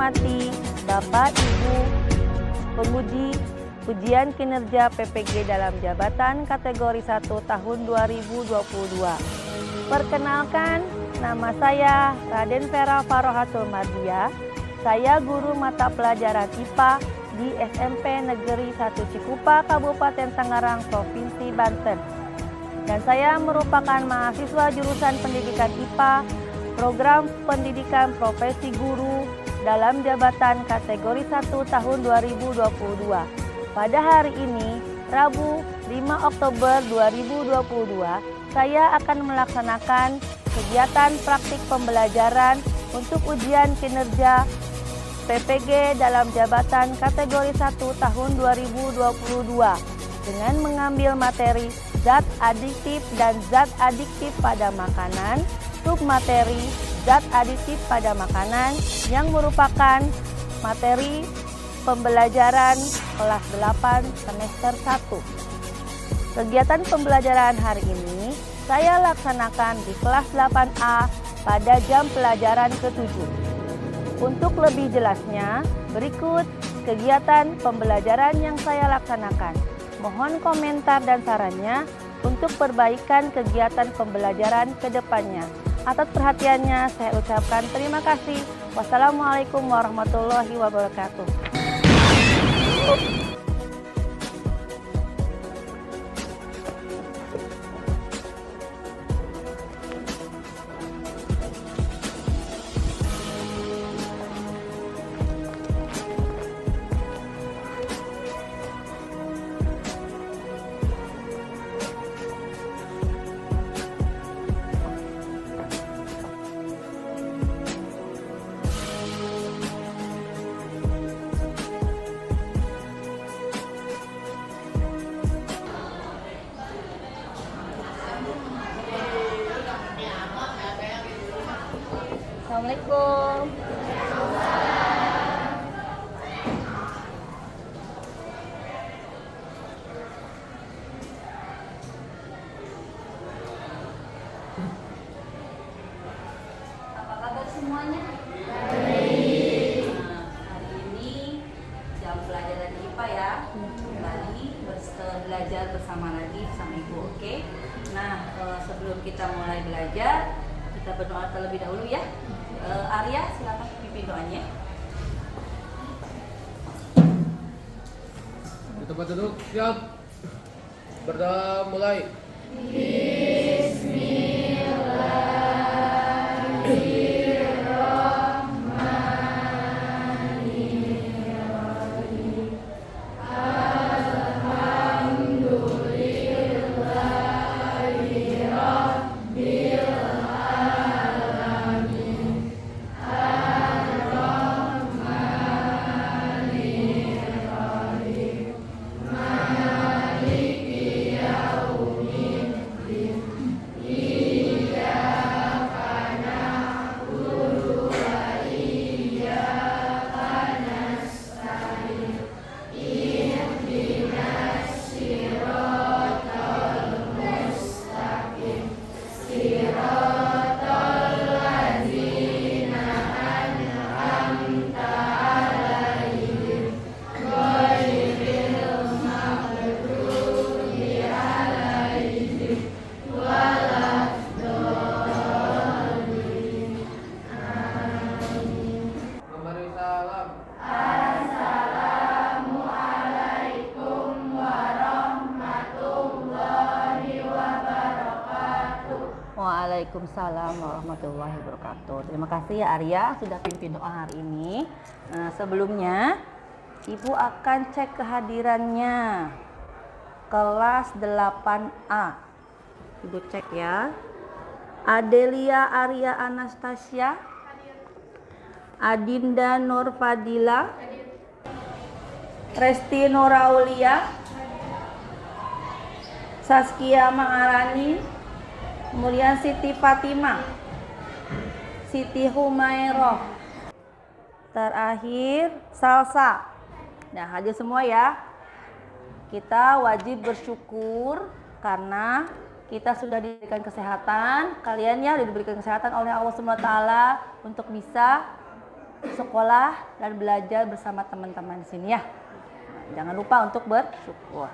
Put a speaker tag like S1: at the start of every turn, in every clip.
S1: hormati Bapak Ibu penguji ujian kinerja PPG dalam jabatan kategori 1 tahun 2022. Perkenalkan, nama saya Raden Vera Farohatul Mardia. Saya guru mata pelajaran IPA di SMP Negeri 1 Cikupa, Kabupaten Tangerang, Provinsi Banten. Dan saya merupakan mahasiswa jurusan pendidikan IPA, program pendidikan profesi guru dalam jabatan kategori 1 tahun 2022. Pada hari ini, Rabu 5 Oktober 2022, saya akan melaksanakan kegiatan praktik pembelajaran untuk ujian kinerja PPG dalam jabatan kategori 1 tahun 2022 dengan mengambil materi zat adiktif dan zat adiktif pada makanan, submateri zat adiktif pada makanan yang merupakan materi pembelajaran kelas 8 semester 1. Kegiatan pembelajaran hari ini saya laksanakan di kelas 8A pada jam pelajaran ke-7. Untuk lebih jelasnya, berikut kegiatan pembelajaran yang saya laksanakan. Mohon komentar dan sarannya untuk perbaikan kegiatan pembelajaran ke depannya. Atas perhatiannya saya ucapkan terima kasih. Wassalamualaikum warahmatullahi wabarakatuh. Assalamualaikum. Apa kabar semuanya? Baik. Hari ini jam pelajaran IPA ya. Kembali belajar bersama lagi sama Ibu, oke? Nah, sebelum kita mulai belajar, kita berdoa terlebih dahulu ya. Arya, silakan pimpin doanya.
S2: Di tempat duduk, siap. Berdoa mulai. Memberi salam.
S1: Waalaikumsalam warahmatullahi wabarakatuh. Terima kasih ya Arya sudah pimpin doa hari ini. Nah, sebelumnya Ibu akan cek kehadirannya. Kelas 8A. Ibu cek ya. Adelia Arya Anastasia, Adinda Nur Fadila, Resti Nuraulia, Saskia Ma'arani, kemudian Siti Fatimah, Siti Humairah, terakhir Salsa. Nah, hadir semua ya. Kita wajib bersyukur karena kita sudah diberikan kesehatan. Kalian ya diberikan kesehatan oleh Allah SWT untuk bisa sekolah dan belajar bersama teman-teman di sini ya. Nah, jangan lupa untuk bersyukur.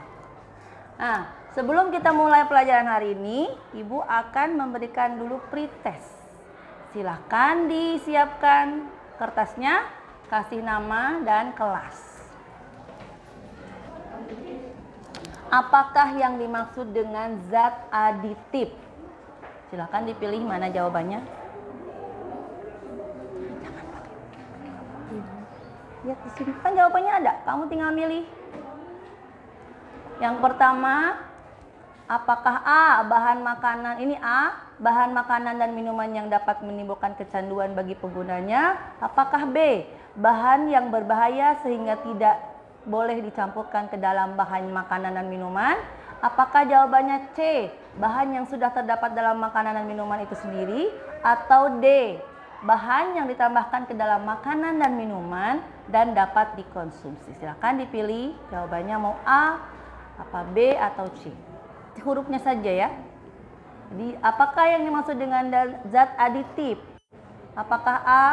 S1: Nah, sebelum kita mulai pelajaran hari ini, Ibu akan memberikan dulu pretest. Silahkan disiapkan kertasnya, kasih nama dan kelas. Apakah yang dimaksud dengan zat aditif? Silahkan dipilih mana jawabannya. Lihat di sini kan jawabannya ada. Kamu tinggal milih. Yang pertama, apakah A, bahan makanan ini A, bahan makanan dan minuman yang dapat menimbulkan kecanduan bagi penggunanya? Apakah B, bahan yang berbahaya sehingga tidak boleh dicampurkan ke dalam bahan makanan dan minuman? Apakah jawabannya C, bahan yang sudah terdapat dalam makanan dan minuman itu sendiri? Atau D, bahan yang ditambahkan ke dalam makanan dan minuman dan dapat dikonsumsi? Silahkan dipilih jawabannya, mau A, apa B atau C. Hurufnya saja ya. Jadi apakah yang dimaksud dengan zat aditif? Apakah A,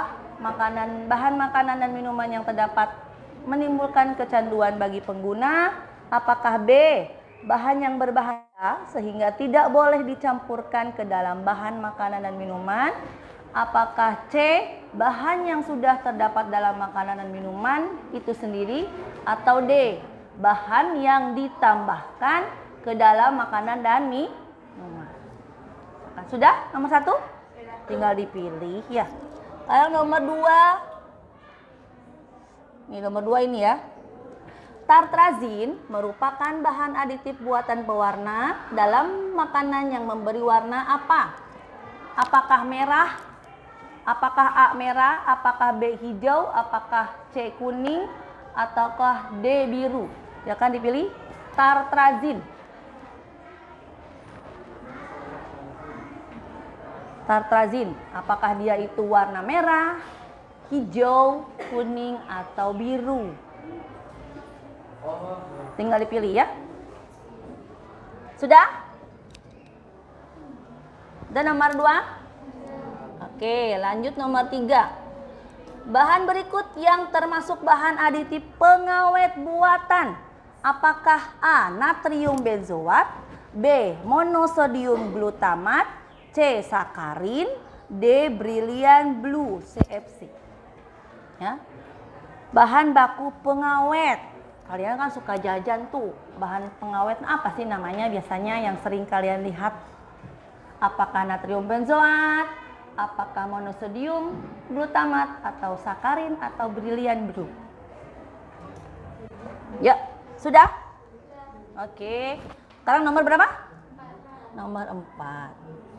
S1: bahan makanan dan minuman yang terdapat menimbulkan kecanduan bagi pengguna? Apakah B, bahan yang berbahaya sehingga tidak boleh dicampurkan ke dalam bahan makanan dan minuman? Apakah C, bahan yang sudah terdapat dalam makanan dan minuman itu sendiri? Atau D, bahan yang ditambahkan ke dalam makanan dan minuman? Sudah nomor 1? Tinggal dipilih ya. Sekarang nomor 2. Ini nomor 2 ini ya. Tartrazin merupakan bahan aditif buatan pewarna dalam makanan yang memberi warna apa? Apakah merah? Apakah A merah? Apakah B hijau? Apakah C kuning? Ataukah D biru? Silakan dipilih. Tartrazin. Tartrazin, apakah dia itu warna merah, hijau, kuning, atau biru? Tinggal dipilih ya. Sudah? Dan nomor 2? Oke, lanjut nomor 3. Bahan berikut yang termasuk bahan aditif pengawet buatan. Apakah A, natrium benzoat, B, monosodium glutamat, C, sakarin, D, brilliant blue, CFC. Ya. Bahan baku pengawet. Kalian kan suka jajan tuh. Bahan pengawet apa sih namanya biasanya yang sering kalian lihat? Apakah natrium benzoat, apakah monosodium glutamat, atau sakarin, atau brilliant blue? Ya, sudah? Oke. Sekarang nomor berapa? Nomor 4.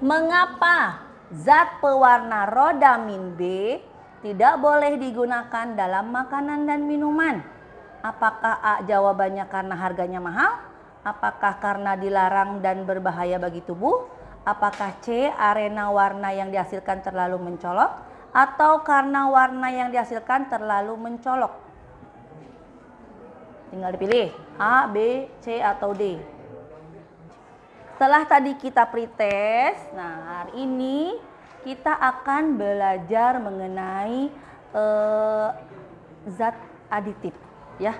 S1: Mengapa zat pewarna rodamin B tidak boleh digunakan dalam makanan dan minuman? Apakah A, jawabannya karena harganya mahal? Apakah karena dilarang dan berbahaya bagi tubuh? Apakah C, arena warna yang dihasilkan terlalu mencolok? Atau karena warna yang dihasilkan terlalu mencolok? Tinggal dipilih A, B, C, atau D. Setelah tadi kita pretest, nah hari ini kita akan belajar mengenai zat aditif ya.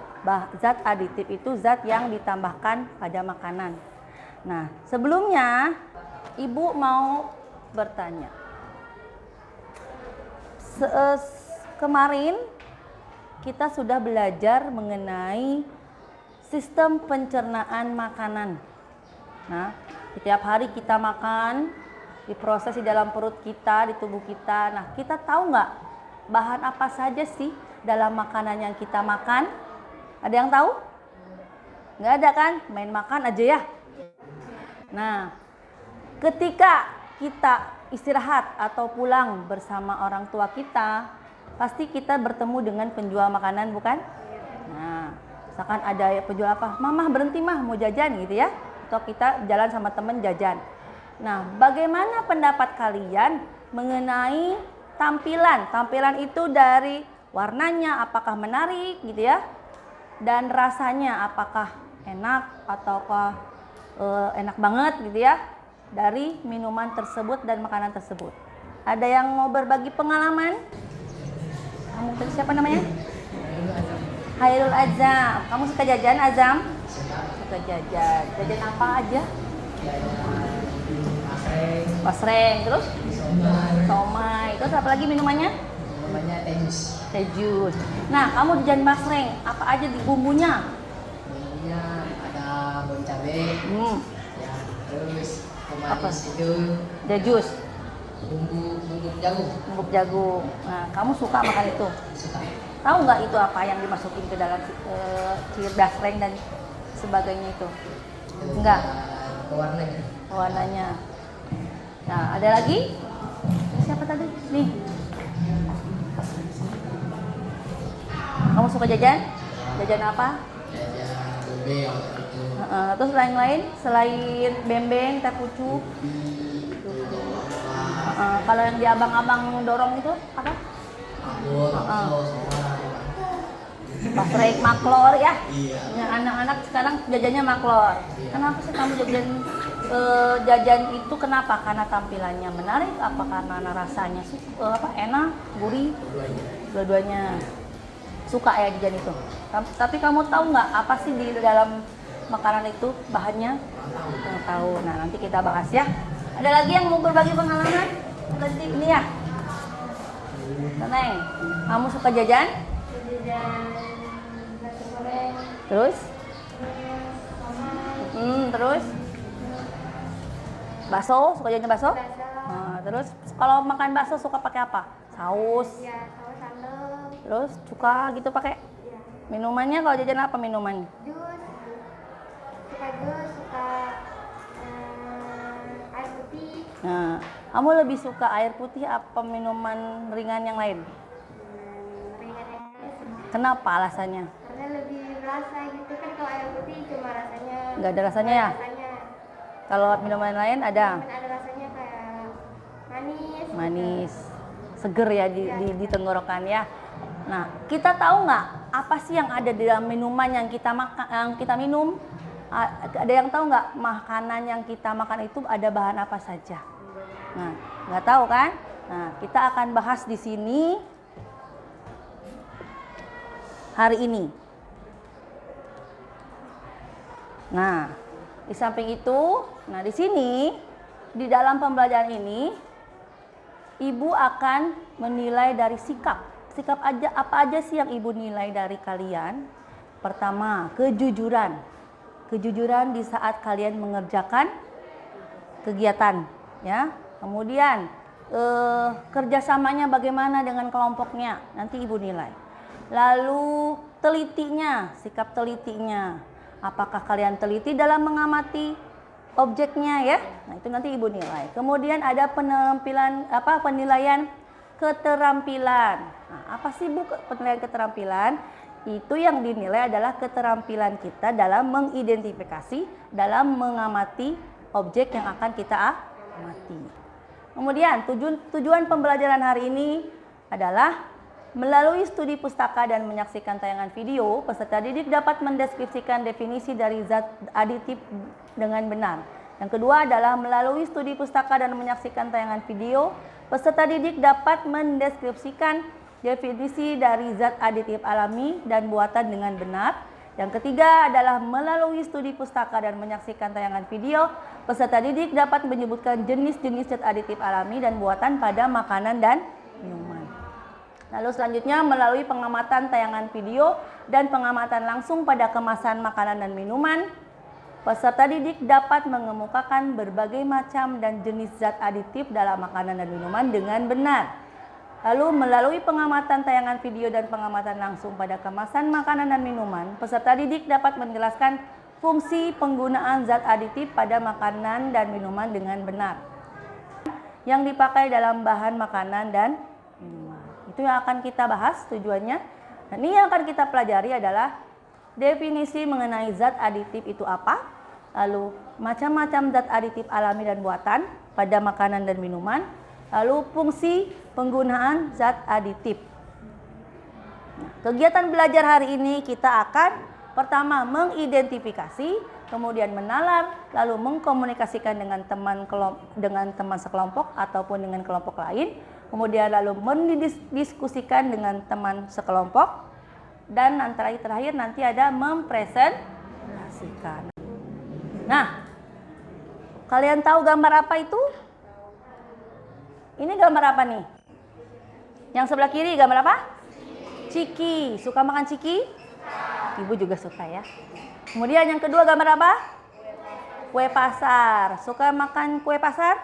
S1: Zat aditif itu zat yang ditambahkan pada makanan. Nah, sebelumnya Ibu mau bertanya. Kemarin kita sudah belajar mengenai sistem pencernaan makanan. Nah, setiap hari kita makan, diproses di dalam perut kita, di tubuh kita. Nah, kita tahu nggak bahan apa saja sih dalam makanan yang kita makan? Ada yang tahu? Nggak ada kan? Main makan aja ya. Nah, ketika kita istirahat atau pulang bersama orang tua kita, pasti kita bertemu dengan penjual makanan, bukan? Nah, misalkan ada penjual apa? Mamah berhenti mah, mau jajan gitu ya. Atau kita jalan sama temen jajan. Nah, bagaimana pendapat kalian mengenai tampilan? Tampilan itu dari warnanya, apakah menarik gitu ya? Dan rasanya, apakah enak ataukah enak banget gitu ya? Dari minuman tersebut dan makanan tersebut. Ada yang mau berbagi pengalaman? Kamu tadi siapa namanya? Hairul Azam. Kamu suka jajan, Azam? Suka jajan. Jajan apa aja? Basreng. Terus? Somai. Terus apa lagi minumannya?
S2: Namanya teh jus.
S1: Teh jus. Nah, kamu jajan basreng. Apa aja di bumbunya?
S2: Bumbunya ada bawang cabai. Ya, terus pemanis itu
S1: Teh jus.
S2: bumbu jagung.
S1: Bubuk jagung. Nah, kamu suka makan itu?
S2: Suka.
S1: Tahu nggak itu apa yang dimasukin ke dalam basreng dan sebagainya itu? Enggak.
S2: Warnanya.
S1: Warnanya. Nah, ada lagi? Siapa tadi? Nih. Kamu suka jajan? Jajan apa?
S2: Jajan bebek itu.
S1: Terus lain-lain selain bembeng, teh pucuk. Kalau yang di abang-abang dorong itu apa?
S2: Abon,
S1: Basreng, maklor ya.
S2: Iya.
S1: Yang anak-anak sekarang jajannya maklor. Kenapa sih kamu jajan itu kenapa? Karena tampilannya menarik, apa karena rasanya enak, gurih? Dua-duanya suka ya jajan itu. Tapi kamu tahu nggak apa sih di dalam makanan itu bahannya? Nggak tahu. Nah, nanti kita bahas ya. Ada lagi yang mau berbagi pengalaman? Nanti ini ya. Neneng, kamu suka jajan? Terus? Terus? Bakso, suka jajan bakso? Nah, terus kalau makan bakso suka pakai apa? Saus.
S3: Ya, saus sambal.
S1: Terus suka gitu pakai?
S3: Ya.
S1: Minumannya kalau jajan apa minuman?
S3: Jus. Suka jus, suka air putih.
S1: Nah, kamu lebih suka air putih apa minuman ringan yang lain?
S3: Ringan yang
S1: Kenapa alasannya?
S3: karena lebih berasa gitu kan, kalau air putih cuma rasanya.
S1: Nggak ada rasanya ya?
S3: Rasanya.
S1: Kalau minuman lain ada?
S3: Ada rasanya kayak manis.
S1: Manis, seger ya di tenggorokan ya. Nah, kita tahu nggak apa sih yang ada di dalam minuman yang kita makan, yang kita minum? Ada yang tahu nggak makanan yang kita makan itu ada bahan apa saja? Nah, nggak tahu kan? Nah, kita akan bahas di sini hari ini. Nah, di samping itu, nah di sini di dalam pembelajaran ini Ibu akan menilai dari sikap. Sikap aja apa aja sih yang Ibu nilai dari kalian? Pertama, kejujuran. Kejujuran di saat kalian mengerjakan kegiatan, ya. Kemudian kerjasamanya bagaimana dengan kelompoknya? Nanti Ibu nilai. Lalu telitinya, sikap telitinya. Apakah kalian teliti dalam mengamati objeknya ya? Nah, itu nanti Ibu nilai. Kemudian ada penilaian keterampilan. Nah, apa sih Bu penilaian keterampilan? Itu yang dinilai adalah keterampilan kita dalam mengidentifikasi, dalam mengamati objek yang akan kita amati. Kemudian tujuan pembelajaran hari ini adalah melalui studi pustaka dan menyaksikan tayangan video, peserta didik dapat mendeskripsikan definisi dari zat aditif dengan benar. Yang kedua adalah melalui studi pustaka dan menyaksikan tayangan video, peserta didik dapat mendeskripsikan definisi dari zat aditif alami dan buatan dengan benar. Yang ketiga adalah melalui studi pustaka dan menyaksikan tayangan video, peserta didik dapat menyebutkan jenis-jenis zat aditif alami dan buatan pada makanan dan minuman. Lalu selanjutnya melalui pengamatan tayangan video dan pengamatan langsung pada kemasan makanan dan minuman, peserta didik dapat mengemukakan berbagai macam dan jenis zat aditif dalam makanan dan minuman dengan benar. Lalu melalui pengamatan tayangan video dan pengamatan langsung pada kemasan makanan dan minuman, peserta didik dapat menjelaskan fungsi penggunaan zat aditif pada makanan dan minuman dengan benar yang dipakai dalam bahan makanan dan minuman. Itu yang akan kita bahas tujuannya. Dan ini yang akan kita pelajari adalah definisi mengenai zat aditif itu apa, lalu macam-macam zat aditif alami dan buatan pada makanan dan minuman, lalu fungsi penggunaan zat aditif. Nah, kegiatan belajar hari ini kita akan pertama mengidentifikasi, kemudian menalar, lalu mengkomunikasikan dengan teman sekelompok ataupun dengan kelompok lain, kemudian lalu mendiskusikan dengan teman sekelompok, dan antara terakhir nanti ada mempresentasikan. Nah, kalian tahu gambar apa itu? Ini gambar apa nih? Yang sebelah kiri gambar apa? Ciki. Suka makan ciki? Ibu juga suka ya. Kemudian yang kedua gambar apa? Kue pasar. Suka makan kue pasar?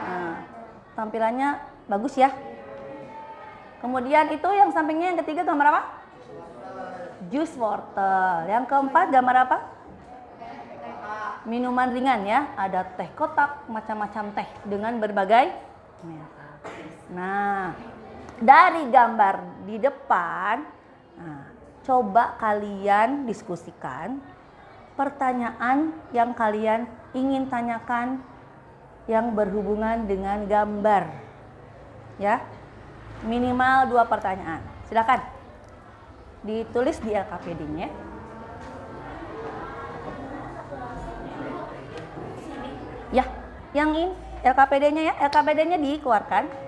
S1: Nah, tampilannya bagus ya. Kemudian itu yang sampingnya yang ketiga gambar apa? Jus wortel. Yang keempat gambar apa? Minuman ringan ya. Ada teh kotak, macam-macam teh dengan berbagai merek. Nah, dari gambar di depan, nah, coba kalian diskusikan pertanyaan yang kalian ingin tanyakan yang berhubungan dengan gambar. Ya, minimal 2 pertanyaan. Silakan ditulis di LKPD-nya. Ya, yang ini LKPD-nya ya, LKPD-nya dikeluarkan.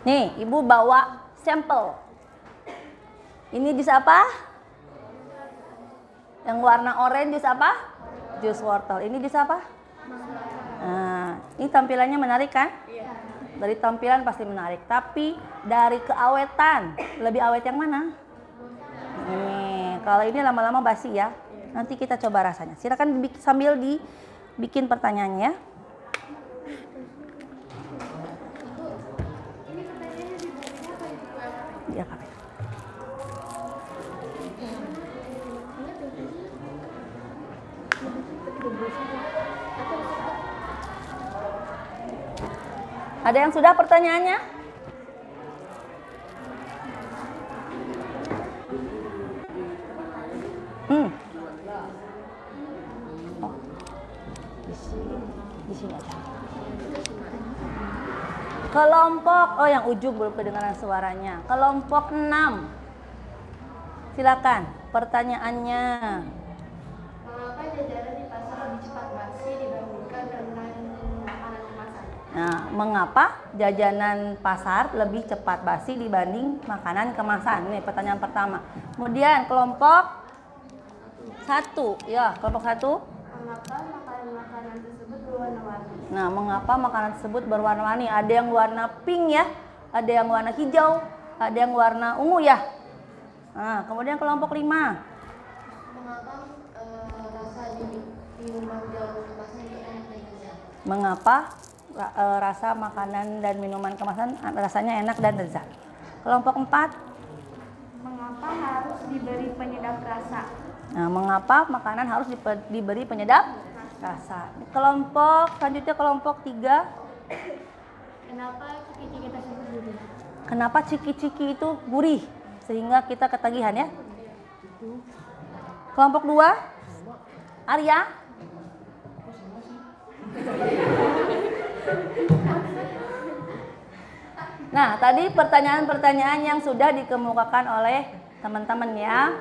S1: Nih, Ibu bawa sampel. Ini jus apa? Yang warna oranye jus apa? Jus wortel. Ini jus apa? Nah, ini tampilannya menarik kan? Dari tampilan pasti menarik. Tapi dari keawetan, lebih awet yang mana? Nih, kalau ini lama-lama basi ya. Nanti kita coba rasanya. Silakan sambil dibikin pertanyaannya. Ya, Kak. Ada yang sudah pertanyaannya? Oh, di sini aja. Kelompok, oh yang ujung belum kedengaran suaranya. Kelompok 6. Silakan pertanyaannya.
S3: Mengapa jajanan di pasar lebih cepat basi dibandingkan dengan makanan kemasan?
S1: Nah, mengapa jajanan pasar lebih cepat basi dibanding makanan kemasan? Ini pertanyaan pertama. Kemudian kelompok 1. Ya, kelompok 1.
S3: Mengapa makanan tersebut berwarna-warni?
S1: Nah, mengapa makanan tersebut berwarna-warni? Ada yang warna pink ya, ada yang warna hijau, ada yang warna ungu ya. Nah, kemudian kelompok 5.
S3: Mengapa rasa di minuman dalam kemasan itu enak dan lezat?
S1: Mengapa rasa makanan dan minuman kemasan rasanya enak dan lezat? Kelompok 4.
S3: Mengapa harus diberi penyedap rasa?
S1: Nah, mengapa makanan harus diberi penyedap rasa? Kelompok selanjutnya kelompok 3.
S3: Kenapa ciki-ciki tersebut gurih?
S1: Kenapa ciki-ciki itu gurih sehingga kita ketagihan ya? Kelompok 2. Arya. Nah, tadi pertanyaan-pertanyaan yang sudah dikemukakan oleh teman-teman ya.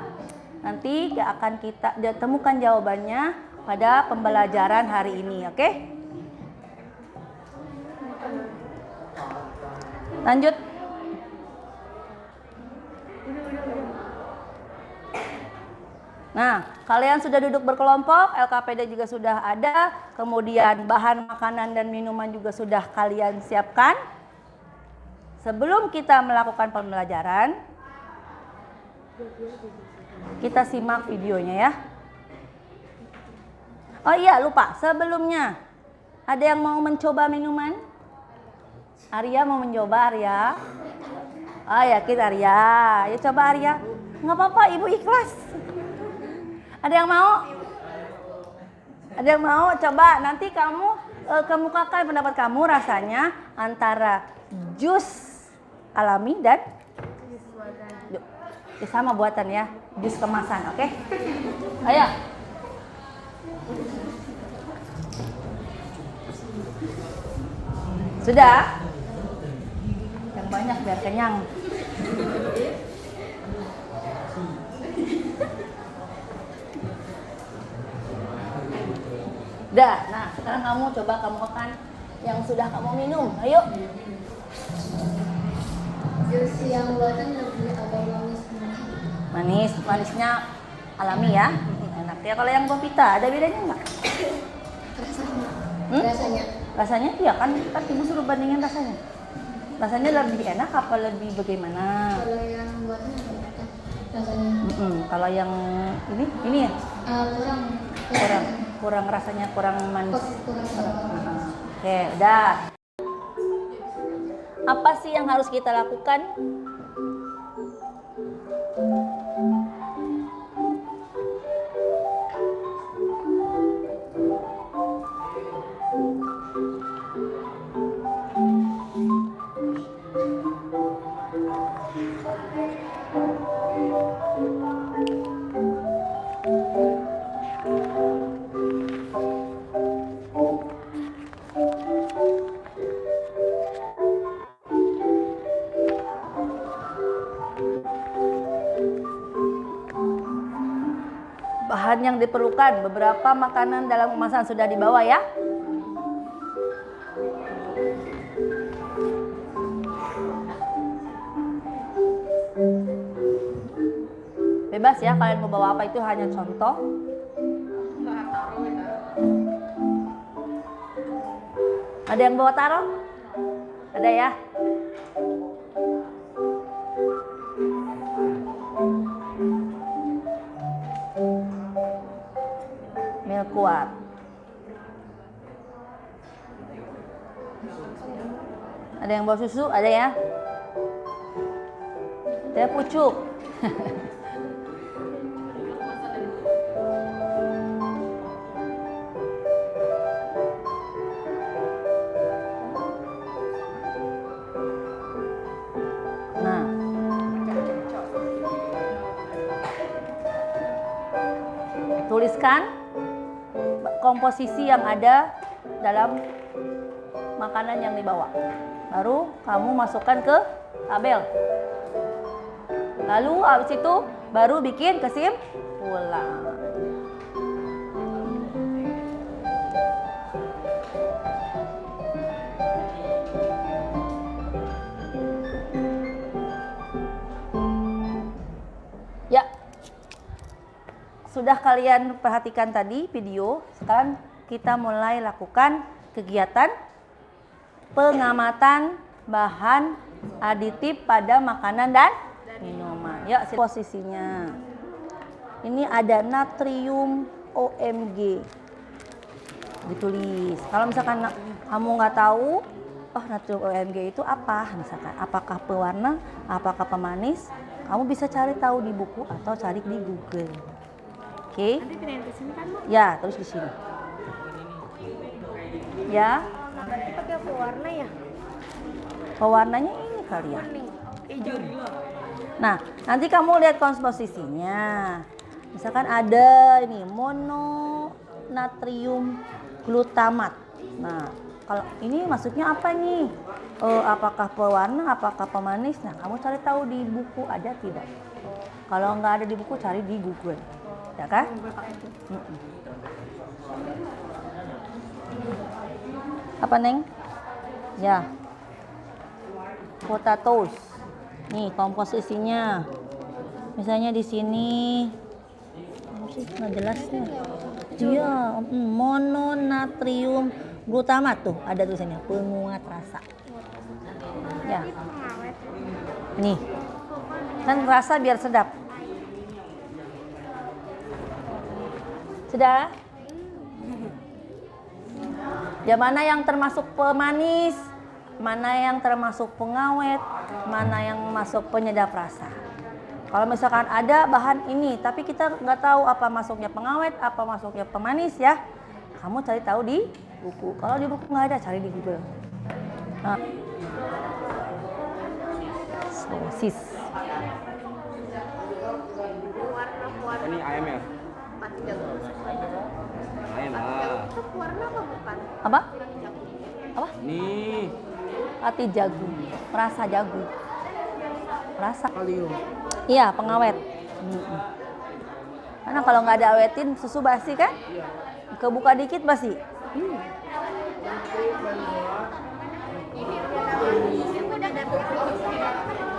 S1: Nanti akan kita temukan jawabannya pada pembelajaran hari ini, oke? Lanjut. Nah, kalian sudah duduk berkelompok, LKPD juga sudah ada, kemudian bahan makanan dan minuman juga sudah kalian siapkan. Sebelum kita melakukan pembelajaran, kita simak videonya ya. Oh iya, lupa. Sebelumnya, ada yang mau mencoba minuman? Arya mau mencoba, Arya? Oh yakin Arya? Ya coba Arya. Nggak apa-apa, Ibu ikhlas. Ada yang mau? Ada yang mau coba? Nanti kamu kemukakan pendapat kamu rasanya antara jus alami dan sama buatan ya, jus kemasan, oke? Ayo. Sudah? Yang banyak biar kenyang. Udah, nah sekarang kamu coba kamu makan yang sudah kamu minum, ayo.
S3: Jus yang buatan lebih agak manis.
S1: Manis, manisnya alami ya, enak ya. Kalau yang Bompita ada bedanya nggak?
S3: Rasanya.
S1: Hmm? Rasanya iya kan ibu suruh bandingin rasanya. Rasanya lebih enak apa lebih bagaimana?
S3: Kalau yang buatan enak rasanya.
S1: Kalau yang ini ya
S3: Kurang.
S1: kurang rasanya kurang manis.
S3: Kurang.
S1: Oke, udah. Apa sih yang harus kita lakukan? Bahan yang diperlukan, beberapa makanan dalam kemasan sudah dibawa ya. Bebas ya, kalian mau bawa apa itu hanya contoh. Ada yang bawa taro? Ada ya? Milk kuat. Ada yang bawa susu? Ada ya? Teh pucuk. Nah, tuliskan komposisi yang ada dalam makanan yang dibawa. Baru kamu masukkan ke tabel. Lalu habis itu baru bikin kesimpulan. Ya. Sudah kalian perhatikan tadi video, sekarang kita mulai lakukan kegiatan pengamatan bahan aditif pada makanan dan minuman. Ya, posisinya. Ini ada natrium OMG. Ditulis. Kalau misalkan kamu nggak tahu, oh natrium OMG itu apa? Misalkan, apakah pewarna, apakah pemanis? Kamu bisa cari tahu di buku atau cari di Google. Oke.
S3: Nanti pindahin ke sini kan, Bu?
S1: Ya, terus di sini. Ya.
S3: Nanti pakai pewarna ya?
S1: Pewarnanya ini kali ya.
S3: Hijau.
S1: Nah, nanti kamu lihat komposisinya. Misalkan ada ini mononatrium glutamat. Nah, kalau ini maksudnya apa nih? Apakah pewarna, apakah pemanis? Nah, kamu cari tahu di buku ada tidak? Kalau nggak ada di buku, cari di Google. Ya kan? Apa, Neng? Ya. Potatoes. Nih komposisinya. Misalnya di sini nggak jelas nih. Iya, mononatrium glutamat tuh ada tulisannya penguat rasa. Ya. Nih. Kan rasa biar sedap. Sudah? Ya, mana yang termasuk pemanis, mana yang termasuk pengawet, mana yang masuk penyedap rasa. Kalau misalkan ada bahan ini, tapi kita nggak tahu apa masuknya pengawet, apa masuknya pemanis ya. Kamu cari tahu di buku. Kalau di buku nggak ada, cari di Google. Nah. Sosis.
S2: Ini ayam ya? Ayam lah.
S3: Itu warna apa bukan?
S1: Apa? Apa?
S2: Nih.
S1: Roti jagung. Rasa jagung. Rasa.
S2: Kalium.
S1: Iya, pengawet. Karena kalau nggak ada awetin, susu basi kan? Kebuka dikit basi.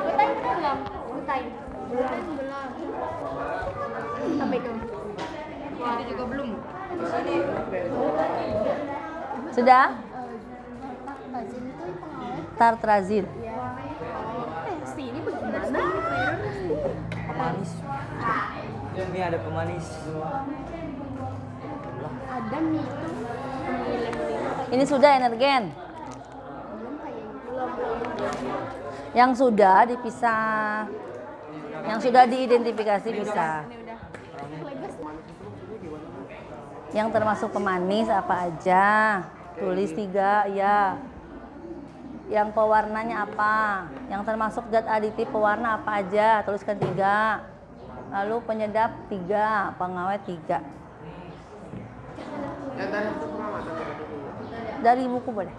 S3: Butain belum? Butain. Belum. Sampai itu. Wah, itu juga belum.
S1: Sudah?
S3: Bazin itu pengawet.
S1: Tartrazin.
S3: Sini bagaimana?
S2: Pemanis. Ini ada pemanis.
S3: Ada nih itu.
S1: Ini sudah energen.
S3: Belum kayaknya.
S1: Yang sudah dipisah. Yang sudah diidentifikasi bisa. Yang termasuk pemanis apa aja? Tulis 3 ya. Yang pewarnanya apa? Yang termasuk zat aditif pewarna apa aja? Tuliskan 3. Lalu penyedap 3, pengawet 3. Dari buku boleh.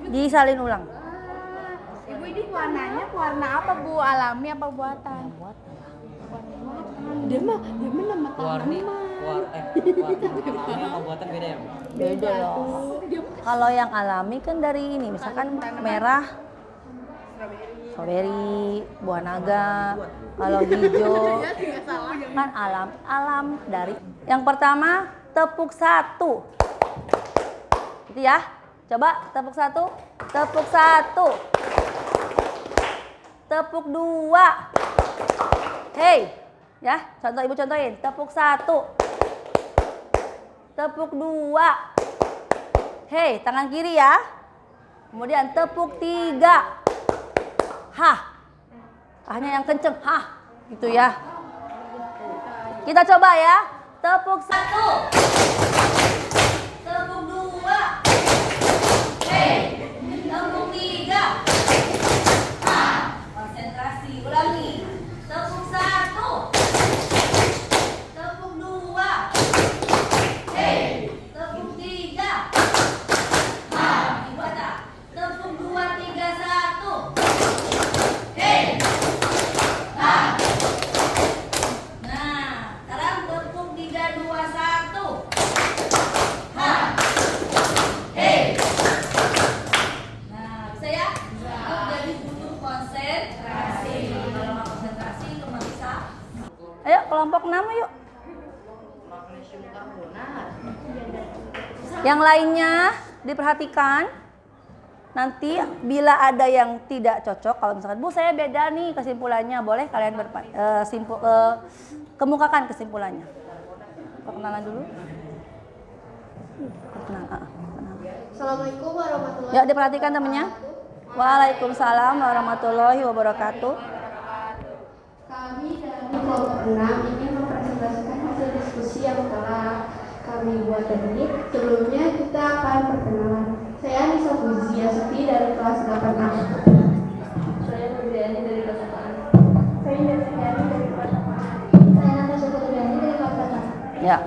S1: Disalin ulang.
S3: Ibu ini warnanya warna apa Bu? Alami apa buatan? Dia mah nama
S2: Warni, warna sama buatan beda ya?
S1: Beda loh. Kalau yang alami kan dari ini, misalkan merah, strawberry, buah naga. Kalau hijau kan alam dari. Yang pertama tepuk 1. Itu ya. Coba tepuk 1. Tepuk 1. Tepuk 2. Hei, ya, contoh ibu contohin. Tepuk 1. Tepuk 2. Hei, tangan kiri ya. Kemudian tepuk 3. Hah. Hanya yang kenceng. Hah. Gitu ya. Kita coba ya. Tepuk 1. Tepuk 2. Hei. Tepuk 3. Hah. Konsentrasi. Ulangi. Tepuk 1. Tepuk 2. Hei. Tepuk 3. Hah. Gimana? Tepuk 2, 3, 1. Hei. Hah. Nah, sekarang tepuk 3, 2, 1. Hah. Hei. Nah, bisa ya? Jadi butuh konsentrasi. Kalau nggak konsentrasi itu nggak bisa. Ayo kelompok 6 yuk. Yang lainnya diperhatikan. Nanti bila ada yang tidak cocok, kalau misalkan Bu saya beda nih kesimpulannya, boleh kalian kemukakan kesimpulannya. Perkenalan dulu. Perkenalan.
S3: Assalamualaikum warahmatullahi
S1: Ya diperhatikan temennya. Waalaikumsalam warahmatullahi wabarakatuh.
S3: Kami dari kelompok 6 ingin mempresentasikan hasil diskusi yang telah kami buat tadi. Sebelumnya kita akan perkenalan. Saya Nisa Fuziasuti dari kelas 8A. Saya Nurdiani dari kelas 8A. Saya Nurdiani dari kelas 8A. Saya Natasha Nurdiani dari kelas 8A.
S1: Ya.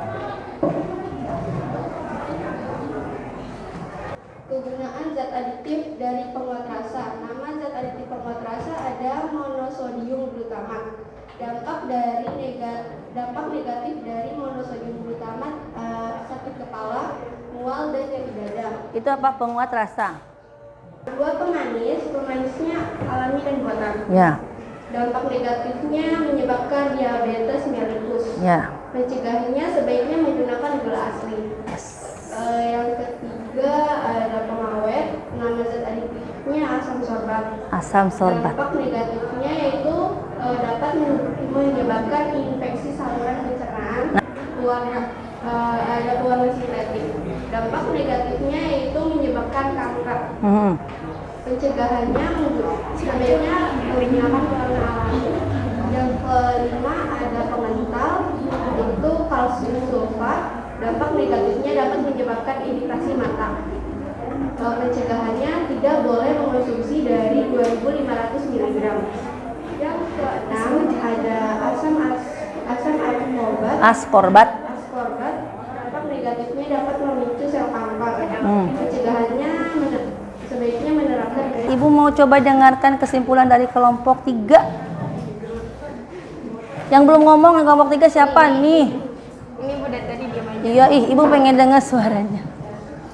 S3: Kegunaan zat aditif dari penguat rasa. Nama zat aditif penguat rasa ada monosodium glutamat. Dampak negatif dari monosodium glutamat sakit kepala, mual dan nyeri dada.
S1: Itu apa penguat rasa?
S3: Kedua pemanisnya alami dan buatan.
S1: Ya.
S3: Dampak negatifnya menyebabkan diabetes mellitus.
S1: Ya.
S3: Mencegahnya sebaiknya menggunakan gula asli. Yang ketiga ada pengawet. Nama zat aditifnya asam sorbat.
S1: Asam sorbat.
S3: Dampak negatifnya yaitu dapat menyebabkan infeksi saluran pencernaan. Ada pewarna sintetik. Dampak negatifnya yaitu menyebabkan kanker. Pencegahannya sebaiknya menggunakan pewarna alami. Yang kelima ada pengental, itu kalsium sulfat. Dampak negatifnya dapat menyebabkan iritasi mata. Pencegahannya tidak boleh mengkonsumsi dari 2.500 mg. Yang keenam ada asam ascorbat. Dampak negatifnya dapat memicu sel kanker. Pencegahannya sebaiknya menerapkan.
S1: Ibu mau coba dengarkan kesimpulan dari kelompok 3. Yang belum ngomong kelompok 3 siapa nih?
S3: Ini udah tadi diam aja.
S1: Iya, ibu pengen dengar suaranya.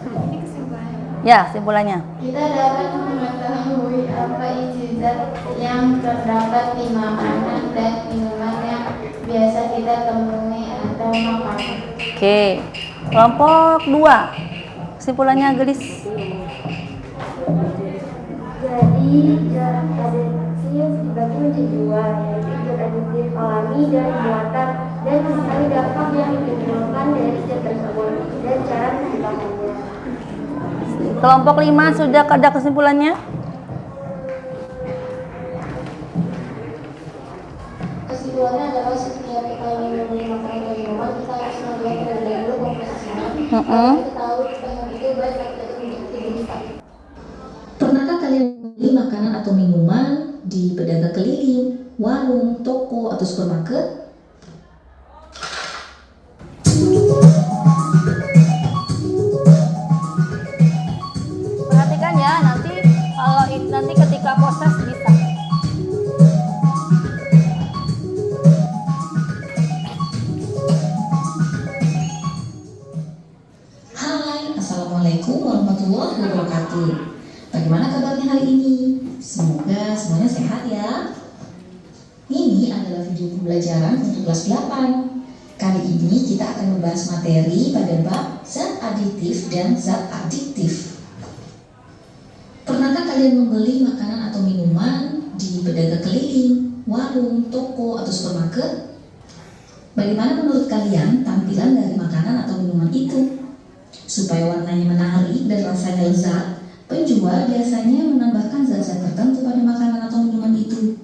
S3: Ini kesimpulannya.
S1: Ya, kesimpulannya.
S3: Kita dapat mengetahui apa isi zat yang terdapat di makanan dan minuman yang biasa kita temui atau makan.
S1: Oke. Kelompok 2. Kesimpulannya Gelis.
S3: Jadi zat aditif dibagi menjadi 2, yaitu zat aditif alami dan buatan, dan mengetahui dampak yang ditimbulkan dari zat tersebut dan cara pencegahannya.
S1: Kelompok 5 sudah ada kesimpulannya?
S3: Kesimpulannya adalah setiap kita ingin membeli makanan dan minuman, kita harus melihat terlebih dahulu komposisinya. Kita tahu bahan itu baik atau tidak untuk kita.
S4: Pernahkah kalian membeli makanan atau minuman di pedagang keliling, warung, toko, atau supermarket?
S1: Perhatikan ya, nanti ketika proses bisa.
S4: Hai, Assalamualaikum warahmatullahi wabarakatuh. Bagaimana kabarnya hari ini? Semoga semuanya sehat ya. Ini adalah video pembelajaran untuk kelas 8. Kali ini kita akan membahas materi pada bab zat aditif dan zat adiktif. Pernahkah kalian membeli makanan atau minuman di pedagang keliling, warung, toko, atau supermarket? Bagaimana menurut kalian tampilan dari makanan atau minuman itu? Supaya warnanya menarik dan rasanya lezat, penjual biasanya menambahkan zat-zat tertentu pada makanan atau minuman itu.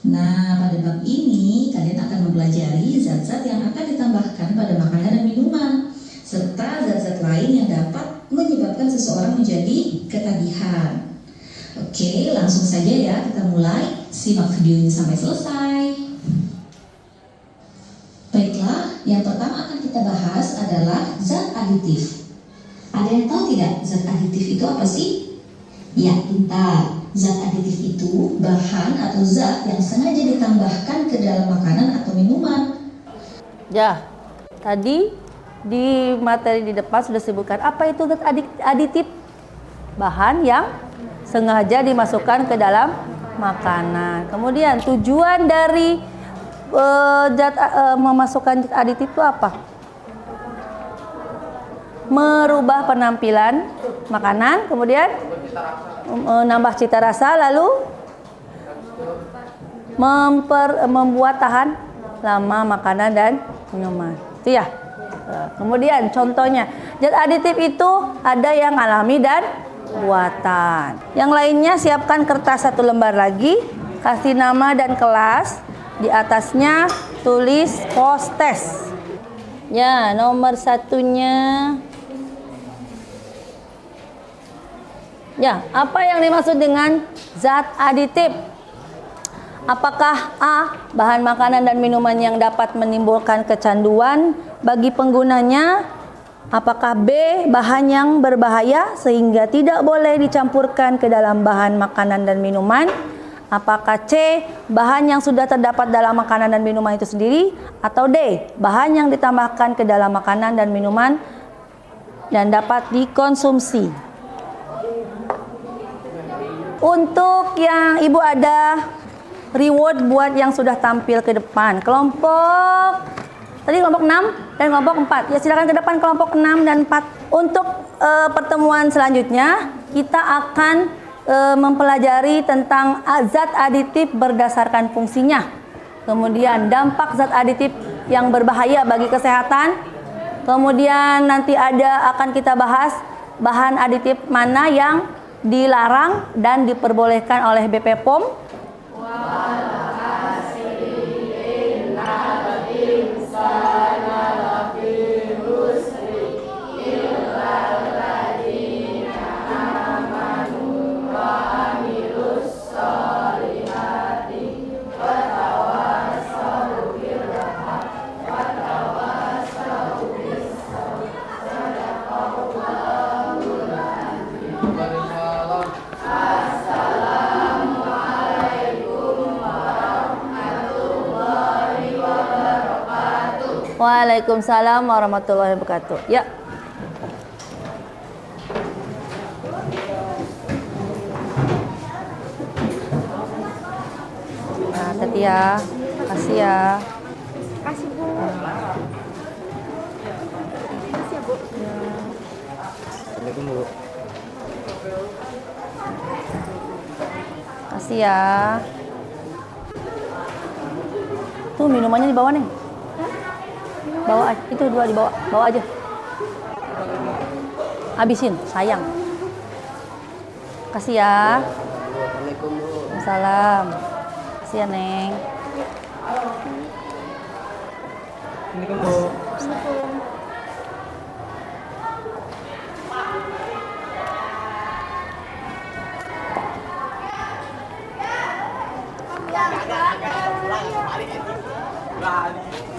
S4: Nah, pada bab ini kalian akan mempelajari zat-zat yang akan ditambahkan pada makanan dan minuman, serta zat-zat lain yang dapat menyebabkan seseorang menjadi ketagihan. Oke, langsung saja ya kita mulai. Simak videonya sampai selesai. Baiklah, yang pertama akan kita bahas adalah zat aditif. Ada yang tahu tidak zat aditif itu apa sih? Ya, pintar. Zat aditif itu bahan atau zat yang sengaja ditambahkan ke dalam makanan atau minuman.
S1: Ya, tadi di materi di depan sudah disebutkan apa itu zat aditif. Bahan yang sengaja dimasukkan ke dalam makanan. Kemudian tujuan dari memasukkan zat aditif itu apa? Merubah penampilan makanan, kemudian menambah cita rasa, lalu membuat tahan lama makanan dan minuman. Itu ya. Kemudian contohnya, zat aditif itu ada yang alami dan buatan. Yang lainnya siapkan kertas 1 lembar lagi, kasih nama dan kelas, di atasnya tulis post test. Ya, nomor 1-nya. Ya, apa yang dimaksud dengan zat aditif? Apakah A, bahan makanan dan minuman yang dapat menimbulkan kecanduan bagi penggunanya? Apakah B, bahan yang berbahaya sehingga tidak boleh dicampurkan ke dalam bahan makanan dan minuman? Apakah C, bahan yang sudah terdapat dalam makanan dan minuman itu sendiri? Atau D, bahan yang ditambahkan ke dalam makanan dan minuman dan dapat dikonsumsi? Untuk yang ibu ada reward buat yang sudah tampil ke depan. Kelompok 6 dan kelompok 4. Ya, silakan ke depan kelompok 6 dan 4. Untuk pertemuan selanjutnya kita akan mempelajari tentang zat aditif berdasarkan fungsinya. Kemudian dampak zat aditif yang berbahaya bagi kesehatan. Kemudian nanti akan kita bahas bahan aditif mana yang dilarang dan diperbolehkan oleh BP POM. Waalaikumsalam warahmatullahi wabarakatuh. Ya. Nah, hati ya. Kasih ya.
S3: Kasih Bu. Kasih ya Bu.
S2: Assalamualaikum Bu.
S1: Kasih ya. Tuh minumannya di bawah nih. Bawa aja. Itu dua dibawa. Bawa aja. Habisin, sayang. Kasih ya.
S2: Assalamualaikum Bu.
S1: Salam. Kasih ya, Neng.
S2: Assalamualaikum Bu.
S3: Ya.